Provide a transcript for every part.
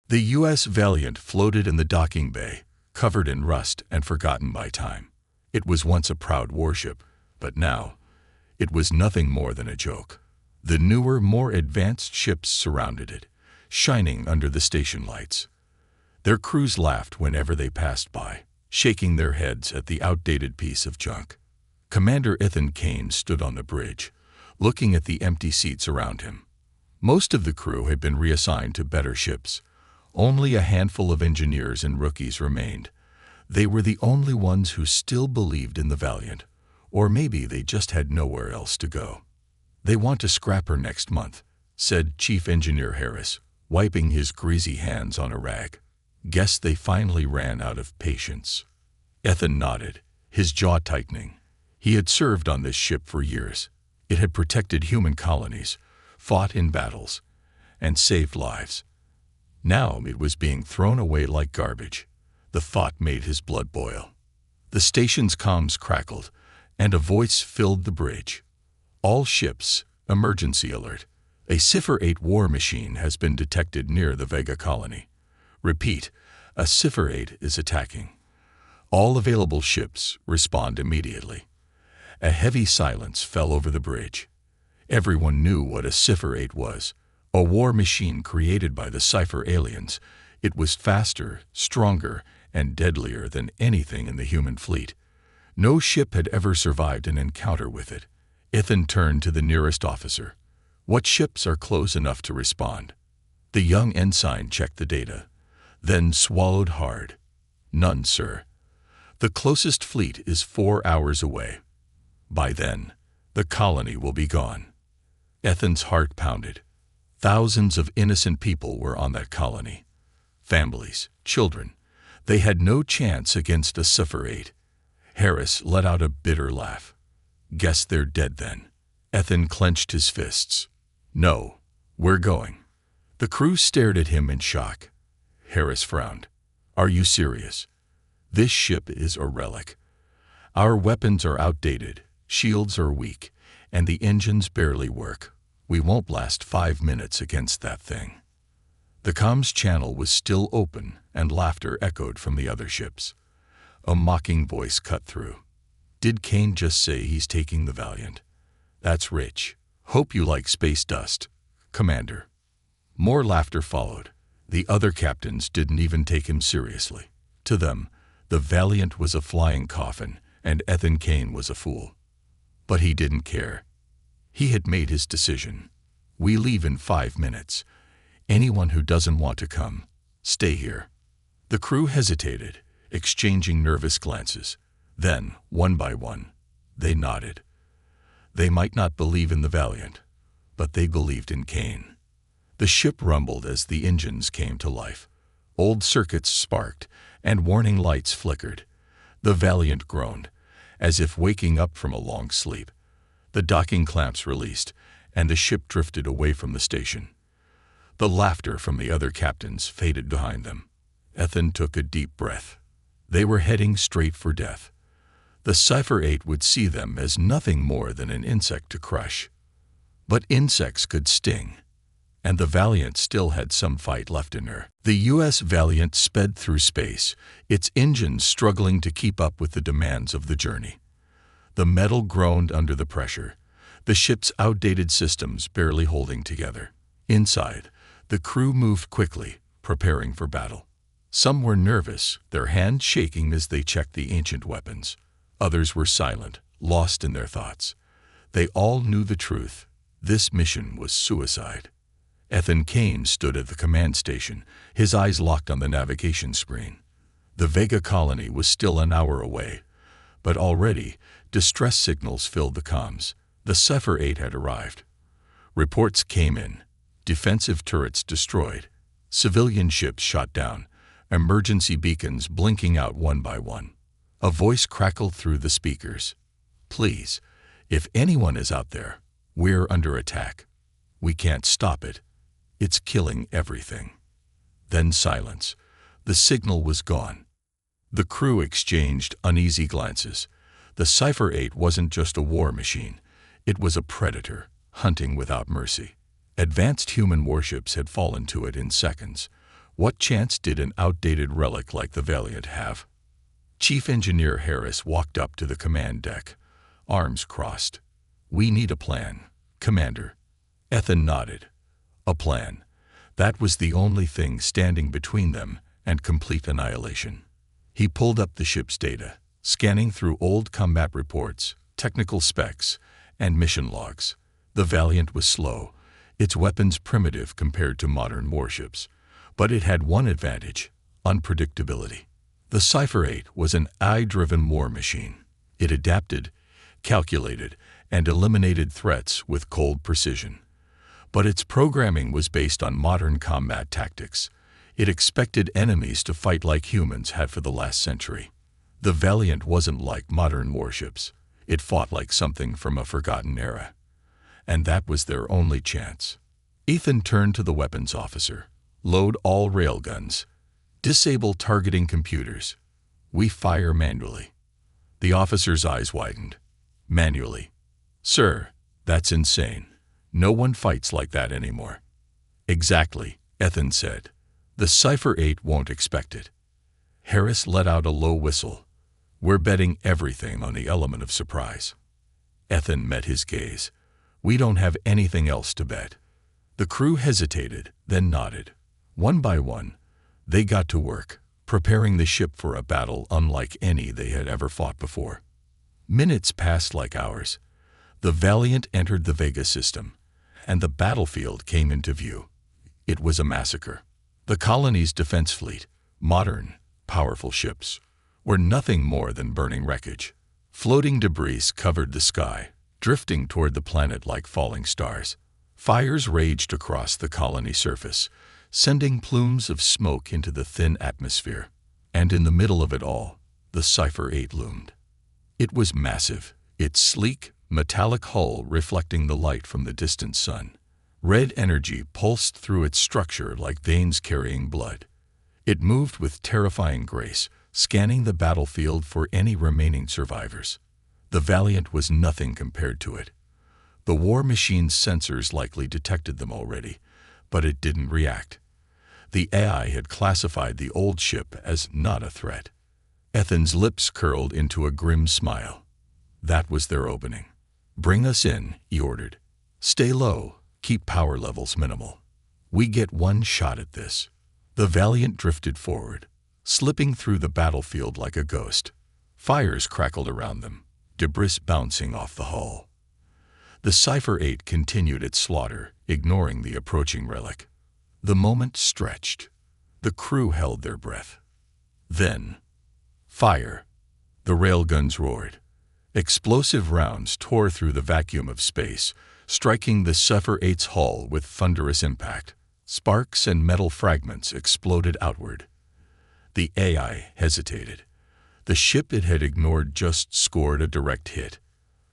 The U.S. Valiant floated in the docking bay, covered in rust and forgotten by time. It was once a proud warship, but now it was nothing more than a joke. The newer, more advanced ships surrounded it, shining under the station lights. Their crews laughed whenever they passed by, shaking their heads at the outdated piece of junk. Commander Ethan Kane stood on the bridge, looking at the empty seats around him. Most of the crew had been reassigned to better ships. Only a handful of engineers and rookies remained. They were the only ones who still believed in the Valiant, or maybe they just had nowhere else to go. "They want to scrap her next month," said Chief Engineer Harris, wiping his greasy hands on a rag. "Guess they finally ran out of patience." Ethan nodded, his jaw tightening. He had served on this ship for years. It had protected human colonies, fought in battles, and saved lives. Now it was being thrown away like garbage. The thought made his blood boil. The station's comms crackled, and a voice filled the bridge. "All ships, emergency alert. A Sypher-8 war machine has been detected near the Vega colony. Repeat, a Sypher-8 is attacking. All available ships respond immediately." A heavy silence fell over the bridge. Everyone knew what a Sypher-8 was, a war machine created by the Sypher aliens. It was faster, stronger, and deadlier than anything in the human fleet. No ship had ever survived an encounter with it. Ethan turned to the nearest officer. "What ships are close enough to respond?" The young ensign checked the data, then swallowed hard. "None, sir. The closest fleet is 4 hours away. By then, the colony will be gone." Ethan's heart pounded. Thousands of innocent people were on that colony. Families, children. They had no chance against a Sypher-8. Harris let out a bitter laugh. "Guess they're dead then." Ethan clenched his fists. "No, we're going." The crew stared at him in shock. Harris frowned. "Are you serious? This ship is a relic. Our weapons are outdated, shields are weak, and the engines barely work. We won't last 5 minutes against that thing." The comms channel was still open, and laughter echoed from the other ships. A mocking voice cut through. "Did Kane just say he's taking the Valiant? That's rich. Hope you like space dust, Commander." More laughter followed. The other captains didn't even take him seriously. To them, the Valiant was a flying coffin, and Ethan Kane was a fool. But he didn't care. He had made his decision. "We leave in 5 minutes. Anyone who doesn't want to come, stay here." The crew hesitated, exchanging nervous glances. Then, one by one, they nodded. They might not believe in the Valiant, but they believed in Kane. The ship rumbled as the engines came to life. Old circuits sparked, and warning lights flickered. The Valiant groaned, as if waking up from a long sleep. The docking clamps released, and the ship drifted away from the station. The laughter from the other captains faded behind them. Ethan took a deep breath. They were heading straight for death. The Sypher-8 would see them as nothing more than an insect to crush. But insects could sting, and the Valiant still had some fight left in her. The U.S. Valiant sped through space, its engines struggling to keep up with the demands of the journey. The metal groaned under the pressure, the ship's outdated systems barely holding together. Inside, the crew moved quickly, preparing for battle. Some were nervous, their hands shaking as they checked the ancient weapons. Others were silent, lost in their thoughts. They all knew the truth. This mission was suicide. Ethan Kane stood at the command station, his eyes locked on the navigation screen. The Vega colony was still an hour away, but already distress signals filled the comms. The Sypher-8 had arrived. Reports came in. Defensive turrets destroyed. Civilian ships shot down. Emergency beacons blinking out one by one. A voice crackled through the speakers. "Please, if anyone is out there, we're under attack. We can't stop it. It's killing everything." Then silence. The signal was gone. The crew exchanged uneasy glances. The Sypher-8 wasn't just a war machine. It was a predator, hunting without mercy. Advanced human warships had fallen to it in seconds. What chance did an outdated relic like the Valiant have? Chief Engineer Harris walked up to the command deck, arms crossed. "We need a plan, Commander." Ethan nodded. A plan. That was the only thing standing between them and complete annihilation. He pulled up the ship's data, scanning through old combat reports, technical specs, and mission logs. The Valiant was slow, its weapons primitive compared to modern warships, but it had one advantage: unpredictability. The Sypher-8 was an AI-driven war machine. It adapted, calculated, and eliminated threats with cold precision. But its programming was based on modern combat tactics. It expected enemies to fight like humans had for the last century. The Valiant wasn't like modern warships. It fought like something from a forgotten era. And that was their only chance. Ethan turned to the weapons officer. "Load all railguns. Disable targeting computers. We fire manually." The officer's eyes widened. "Manually? Sir, that's insane. No one fights like that anymore." "Exactly," Ethan said. "The Sypher-8 won't expect it." Harris let out a low whistle. "We're betting everything on the element of surprise." Ethan met his gaze. "We don't have anything else to bet." The crew hesitated, then nodded. One by one, they got to work, preparing the ship for a battle unlike any they had ever fought before. Minutes passed like hours. The Valiant entered the Vega system, and the battlefield came into view. It was a massacre. The colony's defense fleet, modern, powerful ships, were nothing more than burning wreckage. Floating debris covered the sky, drifting toward the planet like falling stars. Fires raged across the colony surface, sending plumes of smoke into the thin atmosphere. And in the middle of it all, the Sypher-8 loomed. It was massive, its sleek, metallic hull reflecting the light from the distant sun. Red energy pulsed through its structure like veins carrying blood. It moved with terrifying grace, scanning the battlefield for any remaining survivors. The Valiant was nothing compared to it. The war machine's sensors likely detected them already, but it didn't react. The AI had classified the old ship as not a threat. Ethan's lips curled into a grim smile. That was their opening. "Bring us in," he ordered. "Stay low, keep power levels minimal. We get one shot at this." The Valiant drifted forward, slipping through the battlefield like a ghost. Fires crackled around them, debris bouncing off the hull. The Sypher-8 continued its slaughter, ignoring the approaching relic. The moment stretched. The crew held their breath. Then, fire! The railguns roared. Explosive rounds tore through the vacuum of space, striking the Sypher-8's hull with thunderous impact. Sparks and metal fragments exploded outward. The AI hesitated. The ship it had ignored just scored a direct hit.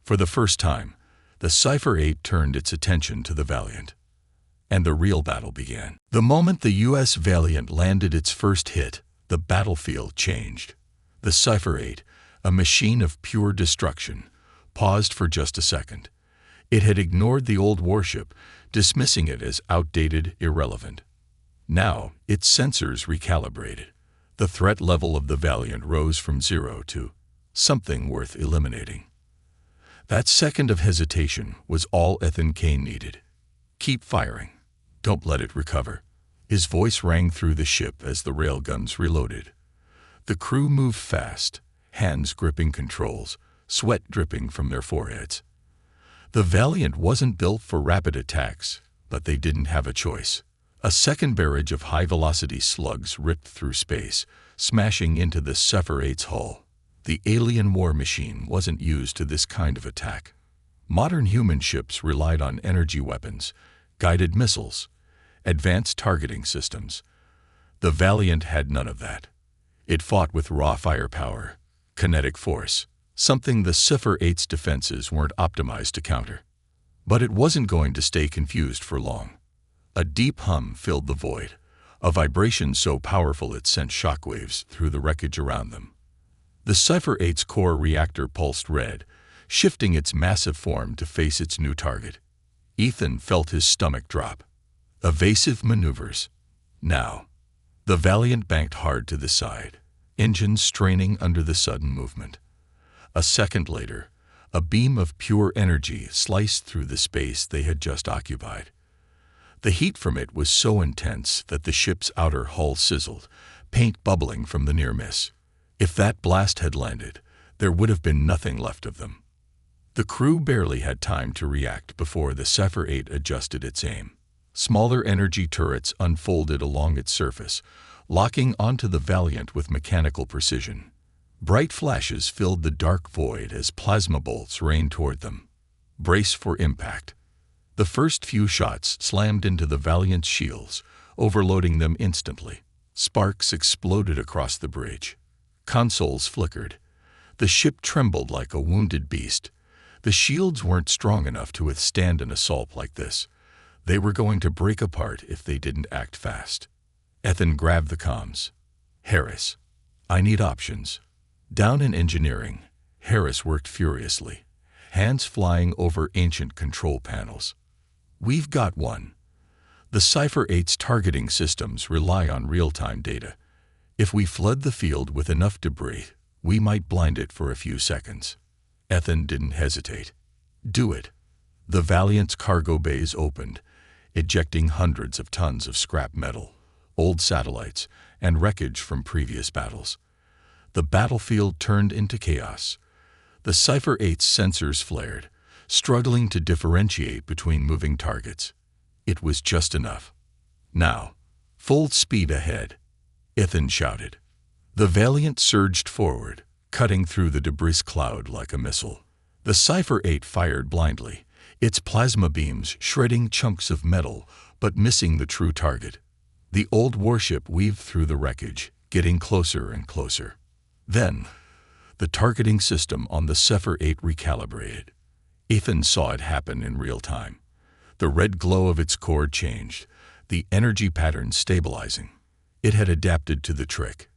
For the first time, the Sypher-8 turned its attention to the Valiant. And the real battle began. The moment the U.S. Valiant landed its first hit, the battlefield changed. The Sypher-8, a machine of pure destruction, paused for just a second. It had ignored the old warship, dismissing it as outdated, irrelevant. Now, its sensors recalibrated. The threat level of the Valiant rose from 0 to something worth eliminating. That second of hesitation was all Ethan Kane needed. "Keep firing. Don't let it recover." His voice rang through the ship as the railguns reloaded. The crew moved fast, hands gripping controls, sweat dripping from their foreheads. The Valiant wasn't built for rapid attacks, but they didn't have a choice. A second barrage of high-velocity slugs ripped through space, smashing into the Sypher-8's hull. The alien war machine wasn't used to this kind of attack. Modern human ships relied on energy weapons, guided missiles, advanced targeting systems. The Valiant had none of that. It fought with raw firepower, kinetic force, something the Sypher-8's defenses weren't optimized to counter. But it wasn't going to stay confused for long. A deep hum filled the void, a vibration so powerful it sent shockwaves through the wreckage around them. The Sypher-8's core reactor pulsed red, shifting its massive form to face its new target. Ethan felt his stomach drop. Evasive maneuvers. Now. The Valiant banked hard to the side, engines straining under the sudden movement. A second later, a beam of pure energy sliced through the space they had just occupied. The heat from it was so intense that the ship's outer hull sizzled, paint bubbling from the near miss. If that blast had landed, there would have been nothing left of them. The crew barely had time to react before the Sypher-8 adjusted its aim. Smaller energy turrets unfolded along its surface, locking onto the Valiant with mechanical precision. Bright flashes filled the dark void as plasma bolts rained toward them. Brace for impact. The first few shots slammed into the Valiant's shields, overloading them instantly. Sparks exploded across the bridge. Consoles flickered. The ship trembled like a wounded beast. The shields weren't strong enough to withstand an assault like this. They were going to break apart if they didn't act fast. Ethan grabbed the comms. "Harris, I need options." Down in engineering, Harris worked furiously, hands flying over ancient control panels. "We've got one. The Sypher-8's targeting systems rely on real-time data. If we flood the field with enough debris, we might blind it for a few seconds." Ethan didn't hesitate. "Do it." The Valiant's cargo bays opened, ejecting hundreds of tons of scrap metal, old satellites, and wreckage from previous battles. The battlefield turned into chaos. The Sypher-8's sensors flared, struggling to differentiate between moving targets. It was just enough. "Now, full speed ahead," Ethan shouted. The Valiant surged forward, cutting through the debris cloud like a missile. The Sypher-8 fired blindly, its plasma beams shredding chunks of metal but missing the true target. The old warship weaved through the wreckage, getting closer and closer. Then, the targeting system on the Sypher-8 recalibrated. Ethan saw it happen in real time. The red glow of its core changed, the energy pattern stabilizing. It had adapted to the trick.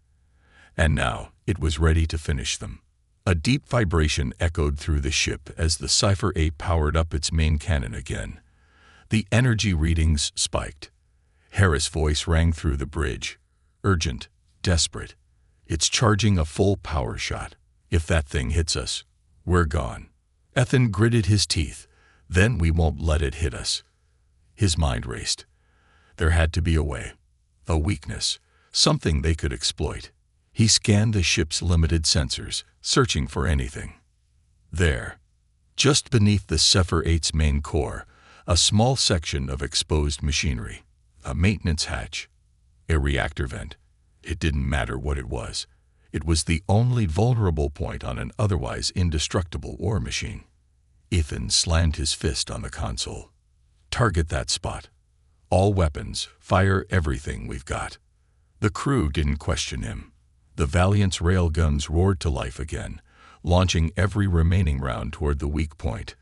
And now, it was ready to finish them. A deep vibration echoed through the ship as the Sypher-8 powered up its main cannon again. The energy readings spiked. Harris' voice rang through the bridge. Urgent, desperate. "It's charging a full power shot. If that thing hits us, we're gone." Ethan gritted his teeth. "Then we won't let it hit us." His mind raced. There had to be a way. A weakness. Something they could exploit. He scanned the ship's limited sensors, searching for anything. There, just beneath the Sypher-8's main core, a small section of exposed machinery. A maintenance hatch. A reactor vent. It didn't matter what it was. It was the only vulnerable point on an otherwise indestructible war machine. Ethan slammed his fist on the console. "Target that spot. All weapons, fire everything we've got." The crew didn't question him. The Valiant's railguns roared to life again, launching every remaining round toward the weak point.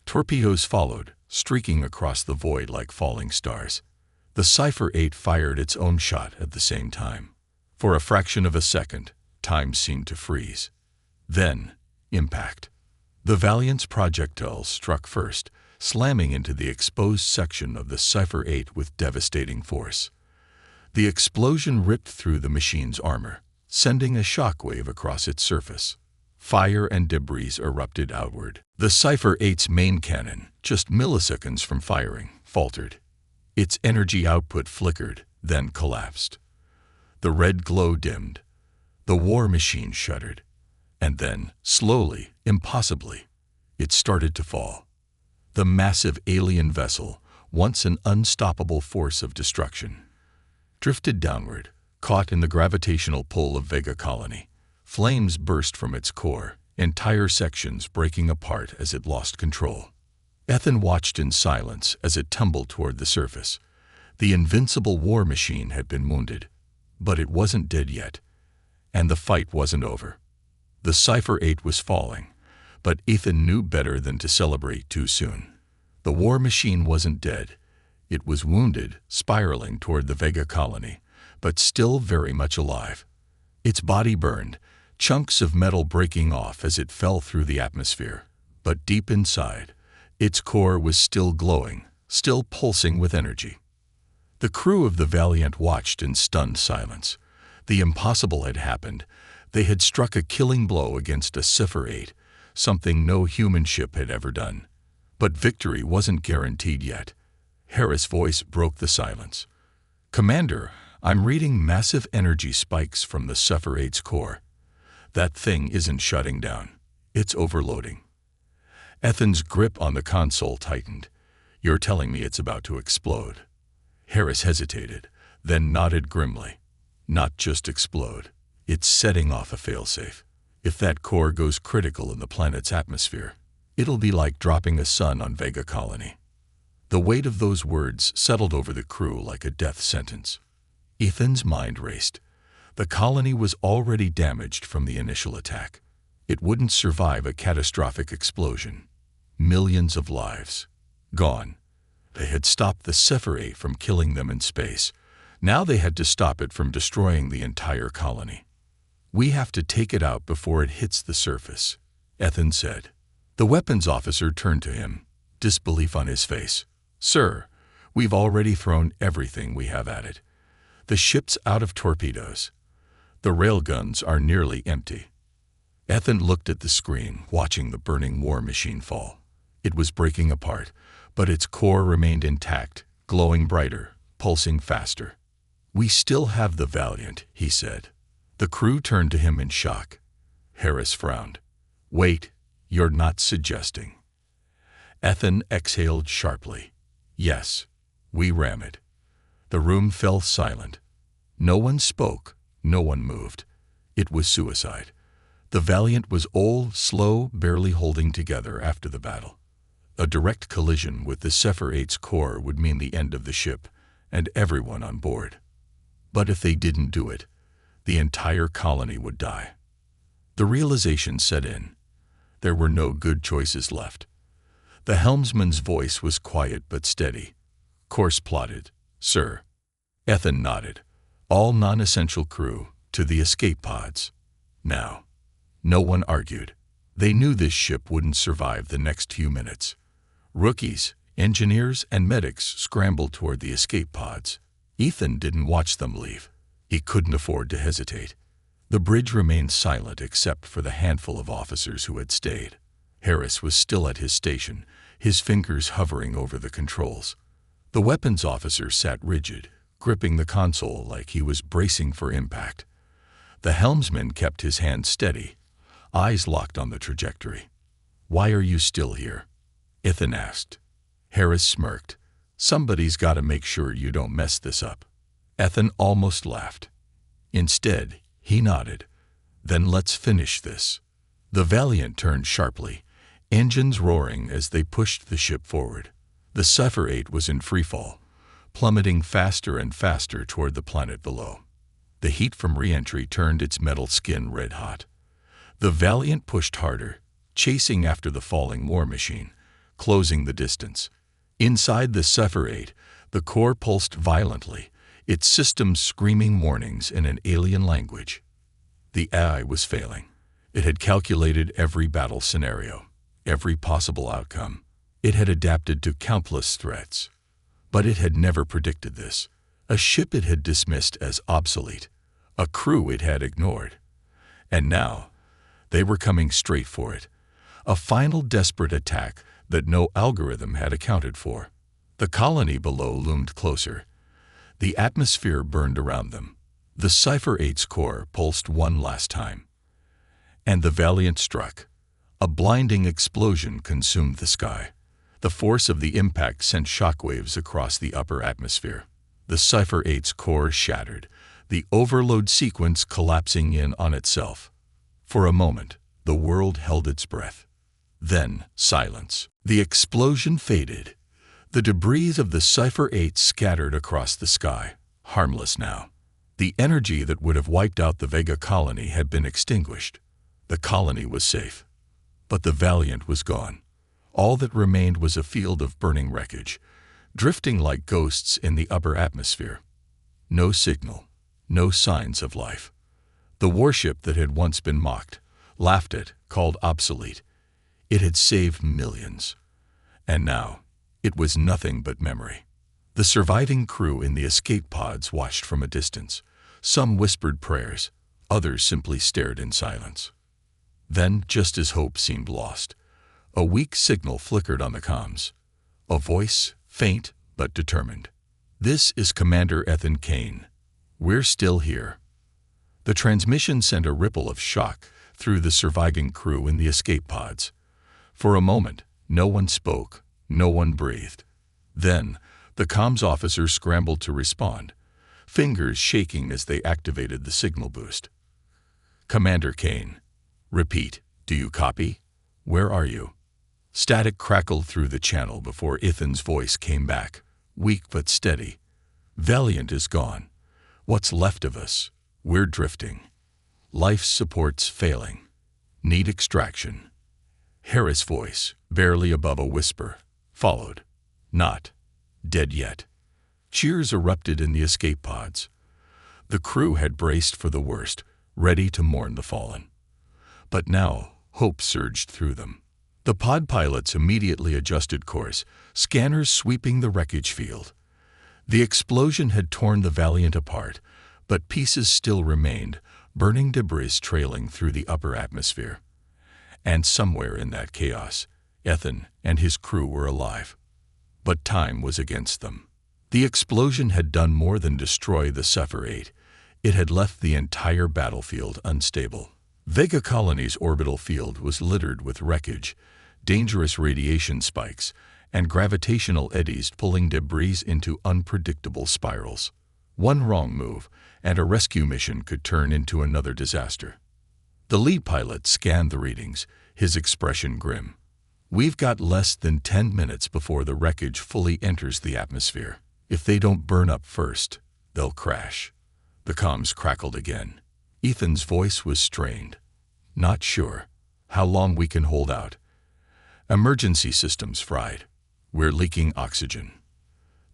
Torpedoes followed, streaking across the void like falling stars. The Sypher-8 fired its own shot at the same time. For a fraction of a second, time seemed to freeze. Then, impact. The Valiant's projectile struck first, slamming into the exposed section of the Sypher-8 with devastating force. The explosion ripped through the machine's armor, sending a shockwave across its surface. Fire and debris erupted outward. The Sypher-8's main cannon, just milliseconds from firing, faltered. Its energy output flickered, then collapsed. The red glow dimmed. The war machine shuddered. And then, slowly, impossibly, it started to fall. The massive alien vessel, once an unstoppable force of destruction, drifted downward, caught in the gravitational pull of Vega Colony. Flames burst from its core, entire sections breaking apart as it lost control. Ethan watched in silence as it tumbled toward the surface. The invincible war machine had been wounded, but it wasn't dead yet, and the fight wasn't over. The Sypher-8 was falling, but Ethan knew better than to celebrate too soon. The war machine wasn't dead. It was wounded, spiraling toward the Vega Colony, but still very much alive. Its body burned, chunks of metal breaking off as it fell through the atmosphere. But deep inside, its core was still glowing, still pulsing with energy. The crew of the Valiant watched in stunned silence. The impossible had happened. They had struck a killing blow against a Sypher-8, something no human ship had ever done. But victory wasn't guaranteed yet. Harris' voice broke the silence. "Commander, I'm reading massive energy spikes from the Sypher-8's core. That thing isn't shutting down. It's overloading." Ethan's grip on the console tightened. "You're telling me it's about to explode?" Harris hesitated, then nodded grimly. "Not just explode. It's setting off a failsafe. If that core goes critical in the planet's atmosphere, it'll be like dropping a sun on Vega Colony." The weight of those words settled over the crew like a death sentence. Ethan's mind raced. The colony was already damaged from the initial attack. It wouldn't survive a catastrophic explosion. Millions of lives gone. They had stopped the Sypher-8 from killing them in space. Now they had to stop it from destroying the entire colony. "We have to take it out before it hits the surface," Ethan said. The weapons officer turned to him, disbelief on his face. "Sir, we've already thrown everything we have at it. The ship's out of torpedoes. The railguns are nearly empty." Ethan looked at the screen, watching the burning war machine fall. It was breaking apart, but its core remained intact, glowing brighter, pulsing faster. "We still have the Valiant," he said. The crew turned to him in shock. Harris frowned. "Wait, you're not suggesting?" Ethan exhaled sharply. "Yes, we ram it." The room fell silent. No one spoke, no one moved. It was suicide. The Valiant was old, slow, barely holding together after the battle. A direct collision with the Sypher-8's core would mean the end of the ship and everyone on board. But if they didn't do it, the entire colony would die. The realization set in. There were no good choices left. The helmsman's voice was quiet but steady. "Course plotted, sir." Ethan nodded. "All non-essential crew to the escape pods. Now." No one argued. They knew this ship wouldn't survive the next few minutes. Rookies, engineers, and medics scrambled toward the escape pods. Ethan didn't watch them leave. He couldn't afford to hesitate. The bridge remained silent except for the handful of officers who had stayed. Harris was still at his station, his fingers hovering over the controls. The weapons officer sat rigid, gripping the console like he was bracing for impact. The helmsman kept his hand steady, eyes locked on the trajectory. "Why are you still here?" Ethan asked. Harris smirked. "Somebody's got to make sure you don't mess this up." Ethan almost laughed. Instead, he nodded. "Then let's finish this." The Valiant turned sharply, engines roaring as they pushed the ship forward. The Sypher-8 was in freefall, plummeting faster and faster toward the planet below. The heat from re-entry turned its metal skin red-hot. The Valiant pushed harder, chasing after the falling war machine, closing the distance. Inside the Sypher-8, the core pulsed violently, its systems screaming warnings in an alien language. The AI was failing. It had calculated every battle scenario, every possible outcome. It had adapted to countless threats. But it had never predicted this. A ship it had dismissed as obsolete. A crew it had ignored. And now, they were coming straight for it. A final desperate attack that no algorithm had accounted for. The colony below loomed closer. The atmosphere burned around them. The Sypher-8's core pulsed one last time. And the Valiant struck. A blinding explosion consumed the sky. The force of the impact sent shockwaves across the upper atmosphere. The Sypher-8's core shattered, the overload sequence collapsing in on itself. For a moment, the world held its breath. Then, silence. The explosion faded. The debris of the Sypher-8 scattered across the sky, harmless now. The energy that would have wiped out the Vega colony had been extinguished. The colony was safe. But the Valiant was gone. All that remained was a field of burning wreckage, drifting like ghosts in the upper atmosphere. No signal, no signs of life. The warship that had once been mocked, laughed at, called obsolete. It had saved millions. And now, it was nothing but memory. The surviving crew in the escape pods watched from a distance. Some whispered prayers, others simply stared in silence. Then, just as hope seemed lost, a weak signal flickered on the comms. A voice, faint but determined. "This is Commander Ethan Kane. We're still here." The transmission sent a ripple of shock through the surviving crew in the escape pods. For a moment, no one spoke, no one breathed. Then, the comms officer scrambled to respond, fingers shaking as they activated the signal boost. "Commander Kane. Repeat, do you copy? Where are you?" Static crackled through the channel before Ethan's voice came back, weak but steady. "Valiant is gone. What's left of us? We're drifting. Life support's failing. Need extraction." Harris' voice, barely above a whisper, followed. "Not dead yet." Cheers erupted in the escape pods. The crew had braced for the worst, ready to mourn the fallen. But now, hope surged through them. The pod pilots immediately adjusted course, scanners sweeping the wreckage field. The explosion had torn the Valiant apart, but pieces still remained, burning debris trailing through the upper atmosphere. And somewhere in that chaos, Ethan and his crew were alive. But time was against them. The explosion had done more than destroy the Sypher-8. It had left the entire battlefield unstable. Vega Colony's orbital field was littered with wreckage, dangerous radiation spikes, and gravitational eddies pulling debris into unpredictable spirals. One wrong move, and a rescue mission could turn into another disaster. The lead pilot scanned the readings, his expression grim. "We've got less than 10 minutes before the wreckage fully enters the atmosphere. If they don't burn up first, they'll crash." The comms crackled again. Ethan's voice was strained. "Not sure how long we can hold out. Emergency systems fried. We're leaking oxygen."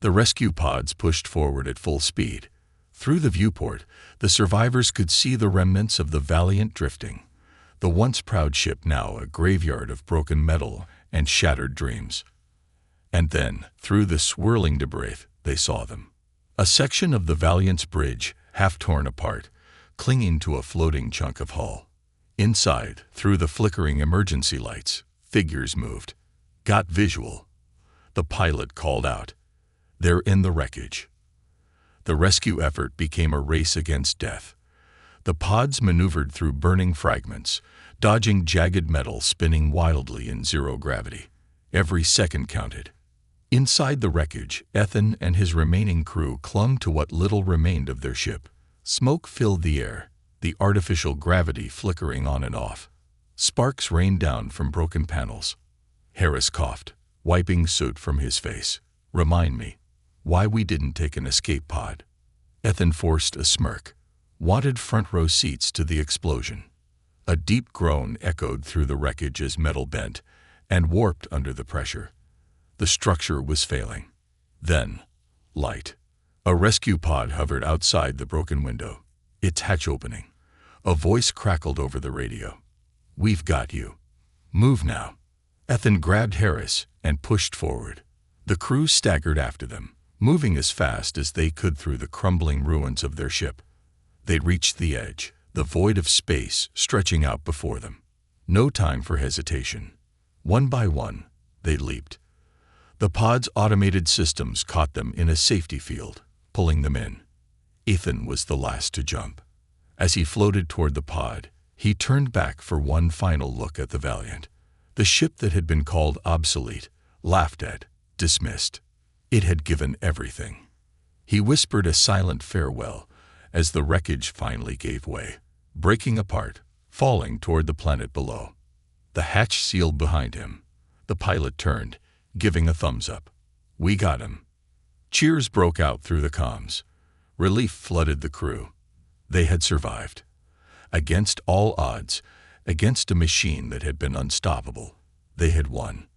The rescue pods pushed forward at full speed. Through the viewport, the survivors could see the remnants of the Valiant drifting. The once proud ship now a graveyard of broken metal and shattered dreams. And then, through the swirling debris, they saw them. A section of the Valiant's bridge, half torn apart, clinging to a floating chunk of hull. Inside, through the flickering emergency lights, figures moved. "Got visual." The pilot called out. "They're in the wreckage." The rescue effort became a race against death. The pods maneuvered through burning fragments, dodging jagged metal spinning wildly in zero gravity. Every second counted. Inside the wreckage, Ethan and his remaining crew clung to what little remained of their ship. Smoke filled the air, the artificial gravity flickering on and off. Sparks rained down from broken panels. Harris coughed, wiping soot from his face. "Remind me why we didn't take an escape pod." Ethan forced a smirk. "Wanted front row seats to the explosion." A deep groan echoed through the wreckage as metal bent and warped under the pressure. The structure was failing. Then, light. A rescue pod hovered outside the broken window, its hatch opening. A voice crackled over the radio. "We've got you. Move now." Ethan grabbed Harris and pushed forward. The crew staggered after them, moving as fast as they could through the crumbling ruins of their ship. They reached the edge, the void of space stretching out before them. No time for hesitation. One by one, they leaped. The pod's automated systems caught them in a safety field, pulling them in. Ethan was the last to jump. As he floated toward the pod, he turned back for one final look at the Valiant. The ship that had been called obsolete, laughed at, dismissed. It had given everything. He whispered a silent farewell as the wreckage finally gave way, breaking apart, falling toward the planet below. The hatch sealed behind him. The pilot turned, giving a thumbs up. "We got him." Cheers broke out through the comms. Relief flooded the crew. They had survived. Against all odds, against a machine that had been unstoppable, they had won.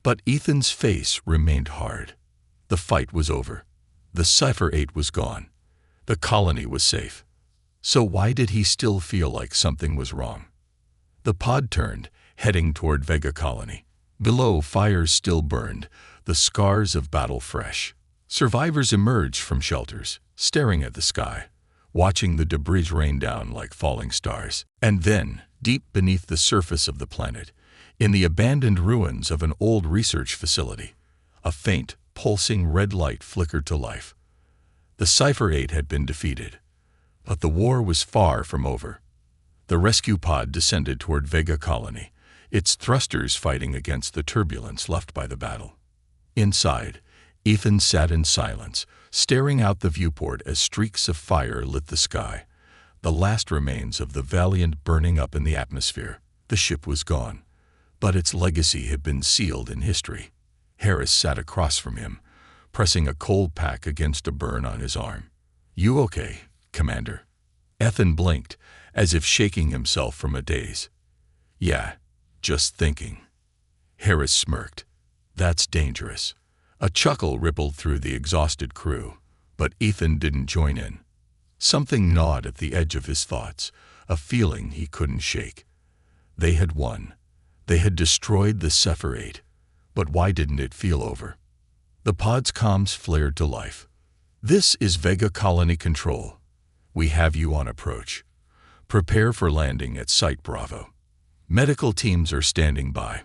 But Ethan's face remained hard. The fight was over. The Sypher-8 was gone. The colony was safe. So why did he still feel like something was wrong? The pod turned, heading toward Vega Colony. Below, fires still burned, the scars of battle fresh. Survivors emerged from shelters, staring at the sky, watching the debris rain down like falling stars. And then, deep beneath the surface of the planet, in the abandoned ruins of an old research facility, a faint, pulsing red light flickered to life. The Sypher-8 had been defeated, but the war was far from over. The rescue pod descended toward Vega Colony, its thrusters fighting against the turbulence left by the battle. Inside, Ethan sat in silence, staring out the viewport as streaks of fire lit the sky, the last remains of the Valiant burning up in the atmosphere. The ship was gone, but its legacy had been sealed in history. Harris sat across from him, pressing a cold pack against a burn on his arm. "You okay, Commander?" Ethan blinked, as if shaking himself from a daze. "Yeah, just thinking." Harris smirked. "That's dangerous." A chuckle rippled through the exhausted crew, but Ethan didn't join in. Something gnawed at the edge of his thoughts, a feeling he couldn't shake. They had won. They had destroyed the Sypher-8. But why didn't it feel over? The pod's comms flared to life. "This is Vega Colony Control. We have you on approach. Prepare for landing at Site Bravo. Medical teams are standing by."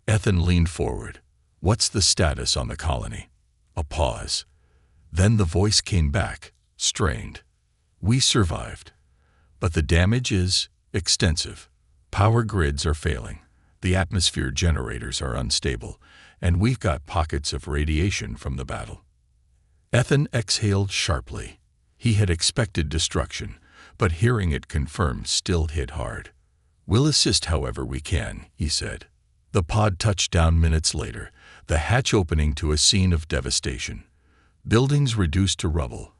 Ethan leaned forward. "What's the status on the colony?" A pause. Then the voice came back, strained. "We survived. But the damage is extensive. Power grids are failing. The atmosphere generators are unstable, and we've got pockets of radiation from the battle." Ethan exhaled sharply. He had expected destruction, but hearing it confirmed still hit hard. "We'll assist however we can," he said. The pod touched down minutes later, the hatch opening to a scene of devastation. Buildings reduced to rubble,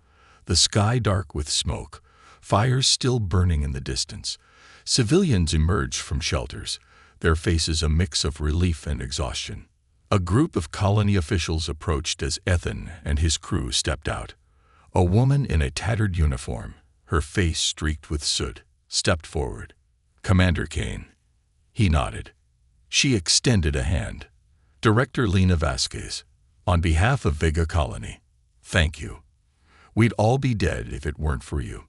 the sky dark with smoke, fires still burning in the distance. Civilians emerged from shelters, their faces a mix of relief and exhaustion. A group of colony officials approached as Ethan and his crew stepped out. A woman in a tattered uniform, her face streaked with soot, stepped forward. "Commander Kane." He nodded. She extended a hand. "Director Lena Vasquez, on behalf of Vega Colony, thank you. We'd all be dead if it weren't for you."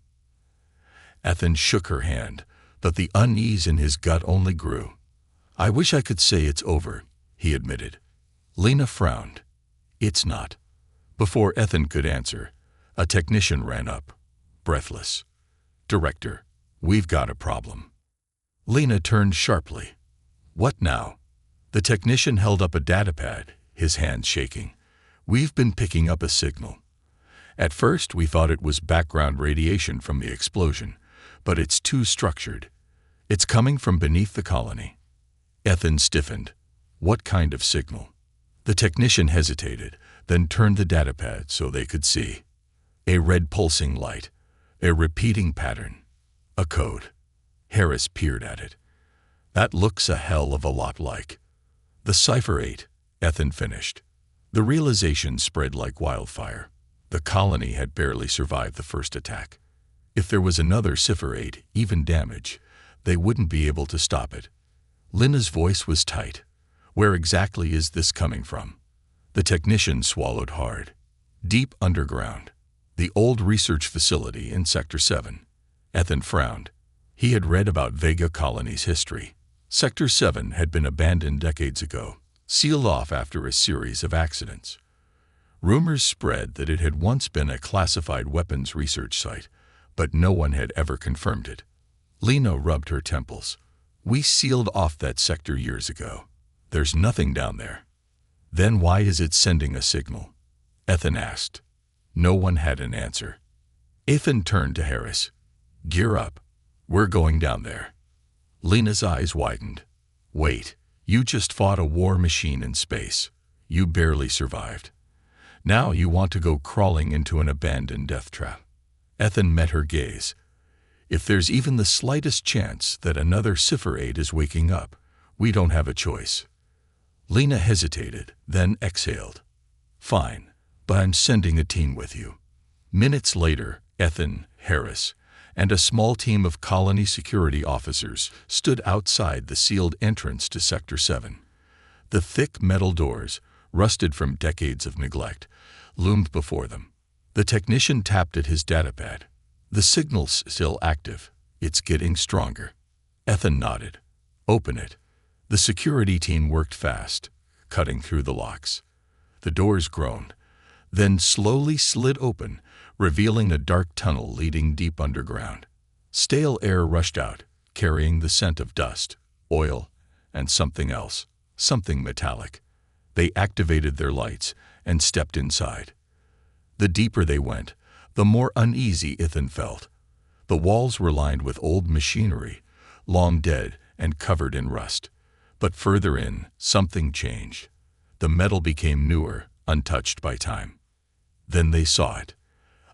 Ethan shook her hand, but the unease in his gut only grew. "I wish I could say it's over," he admitted. Lena frowned. "It's not." Before Ethan could answer, a technician ran up, breathless. "Director, we've got a problem." Lena turned sharply. "What now?" The technician held up a datapad, his hands shaking. "We've been picking up a signal. At first we thought it was background radiation from the explosion, but it's too structured. It's coming from beneath the colony." Ethan stiffened. "What kind of signal?" The technician hesitated, then turned the datapad so they could see. A red pulsing light, a repeating pattern, a code. Harris peered at it. "That looks a hell of a lot like the Sypher-8," Ethan finished. The realization spread like wildfire. The colony had barely survived the first attack. If there was another Sypher-8, even damage, they wouldn't be able to stop it. Lena's voice was tight. "Where exactly is this coming from?" The technician swallowed hard. "Deep underground. The old research facility in Sector 7. Ethan frowned. He had read about Vega Colony's history. Sector 7 had been abandoned decades ago, sealed off after a series of accidents. Rumors spread that it had once been a classified weapons research site, but no one had ever confirmed it. Lena rubbed her temples. "We sealed off that sector years ago. There's nothing down there." "Then why is it sending a signal?" Ethan asked. No one had an answer. Ethan turned to Harris. "Gear up. We're going down there." Lena's eyes widened. "Wait, you just fought a war machine in space. You barely survived. Now you want to go crawling into an abandoned death trap." Ethan met her gaze. "If there's even the slightest chance that another Sypher-8 is waking up, we don't have a choice." Lena hesitated, then exhaled. "Fine, but I'm sending a team with you." Minutes later, Ethan, Harris, and a small team of colony security officers stood outside the sealed entrance to Sector 7. The thick metal doors, rusted from decades of neglect, loomed before them. The technician tapped at his datapad. The signal's still active. It's getting stronger. Ethan nodded. Open it. The security team worked fast, cutting through the locks. The doors groaned, then slowly slid open, revealing a dark tunnel leading deep underground. Stale air rushed out, carrying the scent of dust, oil, and something else, something metallic. They activated their lights and stepped inside. The deeper they went, the more uneasy Ethan felt. The walls were lined with old machinery, long dead and covered in rust. But further in, something changed. The metal became newer, untouched by time. Then they saw it.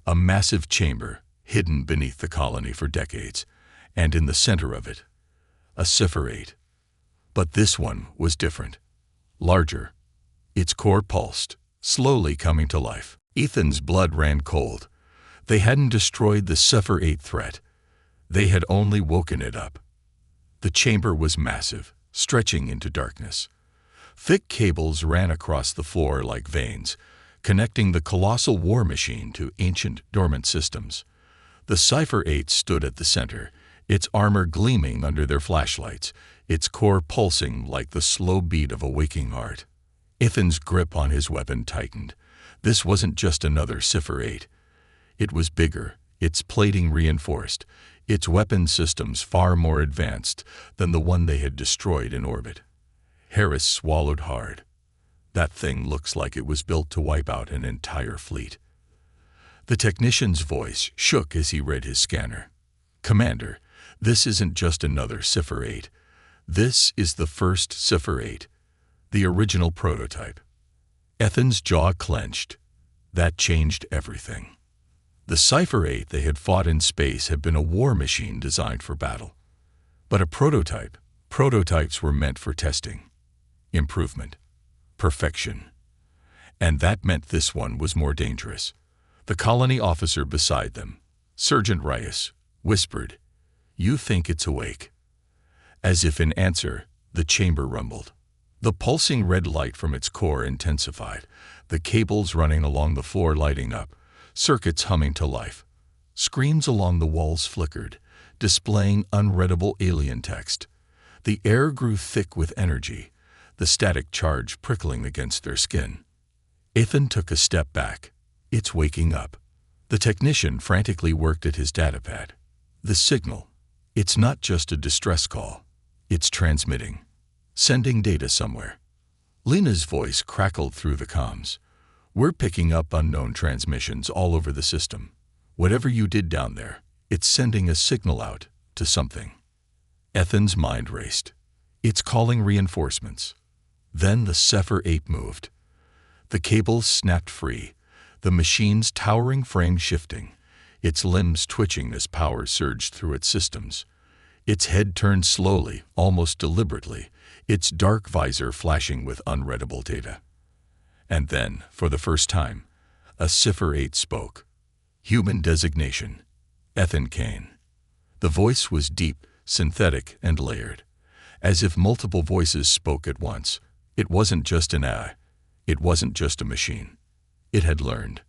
A massive chamber, hidden beneath the colony for decades, and in the center of it, a Sypher-8. But this one was different. Larger. Its core pulsed, slowly coming to life. Ethan's blood ran cold. They hadn't destroyed the Sypher-8 threat. They had only woken it up. The chamber was massive, stretching into darkness. Thick cables ran across the floor like veins, connecting the colossal war machine to ancient, dormant systems. The Sypher-8 stood at the center, its armor gleaming under their flashlights, its core pulsing like the slow beat of a waking heart. Ethan's grip on his weapon tightened. This wasn't just another Sypher-8. It was bigger, its plating reinforced, its weapon systems far more advanced than the one they had destroyed in orbit. Harris swallowed hard. That thing looks like it was built to wipe out an entire fleet. The technician's voice shook as he read his scanner. Commander, this isn't just another Sypher-8. This is the first Sypher-8, the original prototype. Ethan's jaw clenched. That changed everything. The Sypher-8 they had fought in space had been a war machine designed for battle. But a prototype. Prototypes were meant for testing, improvement, perfection. And that meant this one was more dangerous. The colony officer beside them, Sergeant Reyes, whispered, "You think it's awake?" As if in answer, the chamber rumbled. The pulsing red light from its core intensified, the cables running along the floor lighting up, circuits humming to life. Screens along the walls flickered, displaying unreadable alien text. The air grew thick with energy, the static charge prickling against their skin. Ethan took a step back. It's waking up. The technician frantically worked at his datapad. The signal. It's not just a distress call. It's transmitting, sending data somewhere. Lena's voice crackled through the comms. We're picking up unknown transmissions all over the system. Whatever you did down there, it's sending a signal out to something. Ethan's mind raced. It's calling reinforcements. Then the Sypher-8 moved. The cables snapped free, the machine's towering frame shifting, its limbs twitching as power surged through its systems. Its head turned slowly, almost deliberately, its dark visor flashing with unreadable data. And then, for the first time, a Sypher-8 spoke. Human designation, Ethan Kane. The voice was deep, synthetic, and layered, as if multiple voices spoke at once. It wasn't just an AI. It wasn't just a machine. It had learned.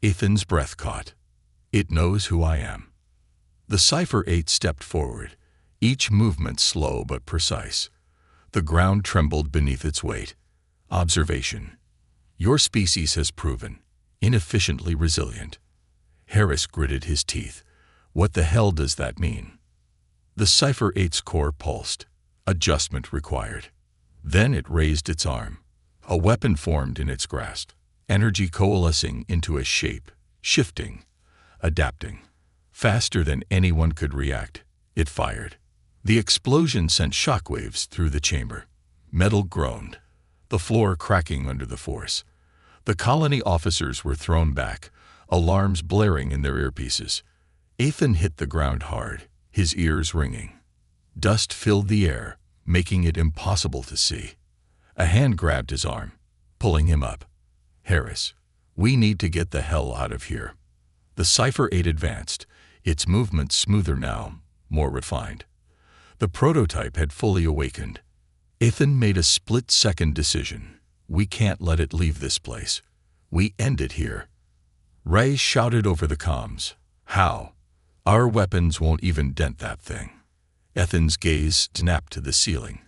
Ethan's breath caught. It knows who I am. The Sypher-8 stepped forward, each movement slow but precise. The ground trembled beneath its weight. Observation. Your species has proven inefficiently resilient. Harris gritted his teeth. What the hell does that mean? The Sypher-8's core pulsed. Adjustment required. Then it raised its arm. A weapon formed in its grasp, energy coalescing into a shape, shifting, adapting. Faster than anyone could react, it fired. The explosion sent shockwaves through the chamber. Metal groaned, the floor cracking under the force. The colony officers were thrown back, alarms blaring in their earpieces. Ethan hit the ground hard, his ears ringing. Dust filled the air, making it impossible to see. A hand grabbed his arm, pulling him up. Harris, we need to get the hell out of here. The Sypher-8 advanced, its movements smoother now, more refined. The prototype had fully awakened. Ethan made a split-second decision. We can't let it leave this place. We end it here. Ray shouted over the comms. How? Our weapons won't even dent that thing. Ethan's gaze snapped to the ceiling,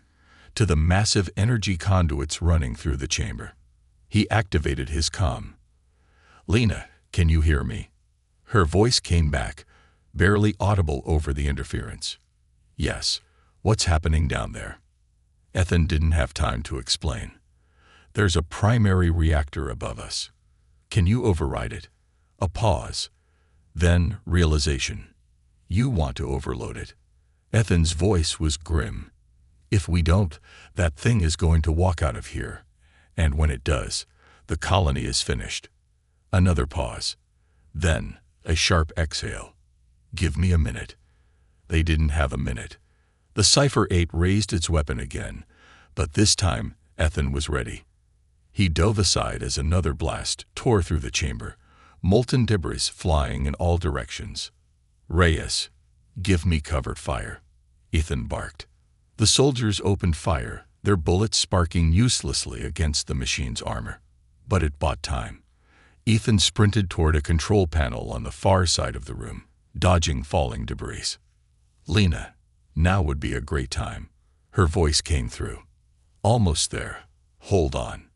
to the massive energy conduits running through the chamber. He activated his comm. Lena, can you hear me? Her voice came back, barely audible over the interference. Yes. What's happening down there? Ethan didn't have time to explain. There's a primary reactor above us. Can you override it? A pause. Then realization. You want to overload it. Ethan's voice was grim. If we don't, that thing is going to walk out of here. And when it does, the colony is finished. Another pause. Then a sharp exhale. Give me a minute. They didn't have a minute. The Sypher-8 raised its weapon again, but this time Ethan was ready. He dove aside as another blast tore through the chamber, molten debris flying in all directions. Reyes, give me covered fire, Ethan barked. The soldiers opened fire, their bullets sparking uselessly against the machine's armor. But it bought time. Ethan sprinted toward a control panel on the far side of the room, dodging falling debris. Lena, now would be a great time. Her voice came through. Almost there. Hold on.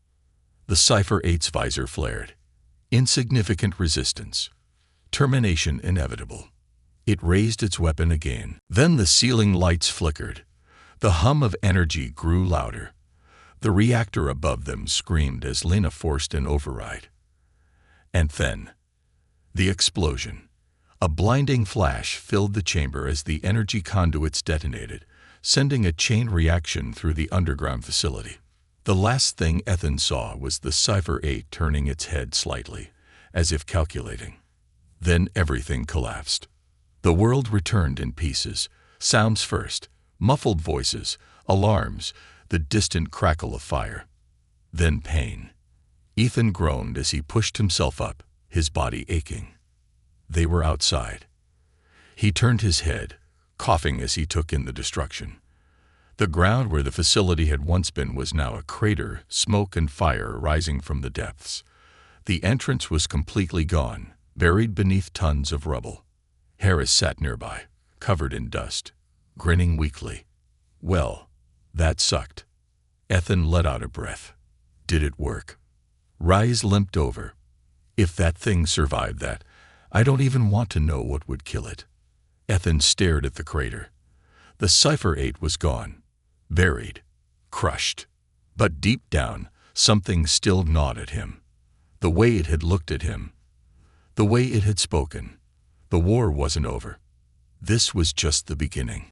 The Sypher-8's visor flared. Insignificant resistance. Termination inevitable. It raised its weapon again. Then the ceiling lights flickered. The hum of energy grew louder. The reactor above them screamed as Lena forced an override. And then, the explosion. A blinding flash filled the chamber as the energy conduits detonated, sending a chain reaction through the underground facility. The last thing Ethan saw was the Sypher-8 turning its head slightly, as if calculating. Then everything collapsed. The world returned in pieces, sounds first, muffled voices, alarms, the distant crackle of fire. Then pain. Ethan groaned as he pushed himself up, his body aching. They were outside. He turned his head, coughing as he took in the destruction. The ground where the facility had once been was now a crater, smoke and fire rising from the depths. The entrance was completely gone, buried beneath tons of rubble. Harris sat nearby, covered in dust, grinning weakly. Well, that sucked. Ethan let out a breath. Did it work? Rise limped over. If that thing survived that, I don't even want to know what would kill it. Ethan stared at the crater. The Sypher-8 was gone, buried, crushed. But deep down, something still gnawed at him. The way it had looked at him. The way it had spoken. The war wasn't over. This was just the beginning.